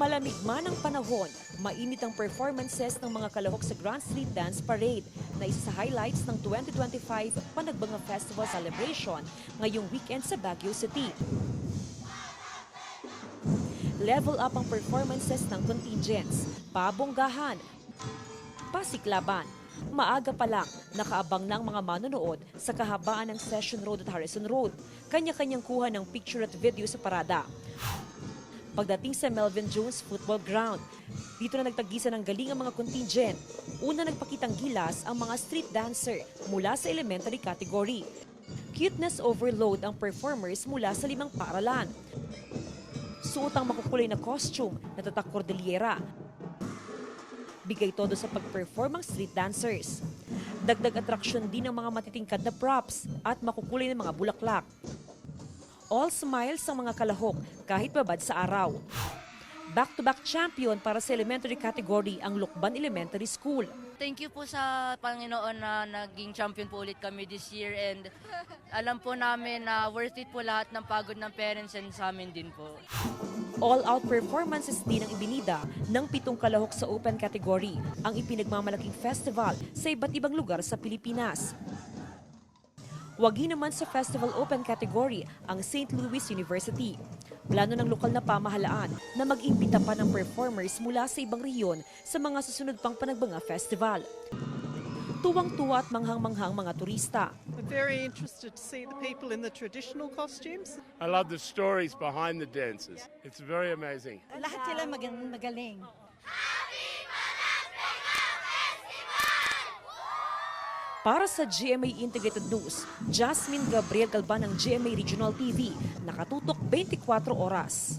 Malamig man ang panahon, mainit ang performances ng mga kalahok sa Grand Street Dance Parade na isa sa highlights ng 2025 Panagbanga Festival Celebration ngayong weekend sa Baguio City. Level up ang performances ng contingents, pabonggahan, pasiklaban. Maaga pa lang, nakaabang na ang mga manonood sa kahabaan ng Session Road at Harrison Road. Kanya-kanyang kuha ng picture at video sa parada. Pagdating sa Melvin Jones Football Ground, dito na nagtagisan ng galing ang mga contingent. Una nagpakitang gilas ang mga street dancer mula sa elementary category. Cuteness overload ang performers mula sa 5 paaralan. Suot ang makukulay na costume na tatak cordillera. Bigay todo sa pag-perform ang street dancers. Dagdag atraksyon din ang mga matitingkad na props at makukulay na mga bulaklak. All smiles ang mga kalahok kahit babad sa araw. Back-to-back champion para sa elementary category ang Lukban Elementary School. Thank you po sa Panginoon na naging champion po ulit kami this year, and alam po namin na worth it po lahat ng pagod ng parents and sa amin din po. All-out performances din ang ibinida ng 7 kalahok sa open category, ang ipinagmamalaking festival sa iba't ibang lugar sa Pilipinas. Wagi naman sa Festival Open category ang St. Louis University. Plano ng lokal na pamahalaan na mag-imbita pa ng performers mula sa ibang rehiyon sa mga susunod pang Panagbanga Festival. Tuwang-tuwa at manghang-manghang mga turista. I'm very interested to see the people in the traditional costumes. I love the stories behind the dances. It's very amazing. Lahat sila magaling. Para sa GMA Integrated News, Jasmine Gabriel Galban ng GMA Regional TV, nakatutok 24 oras.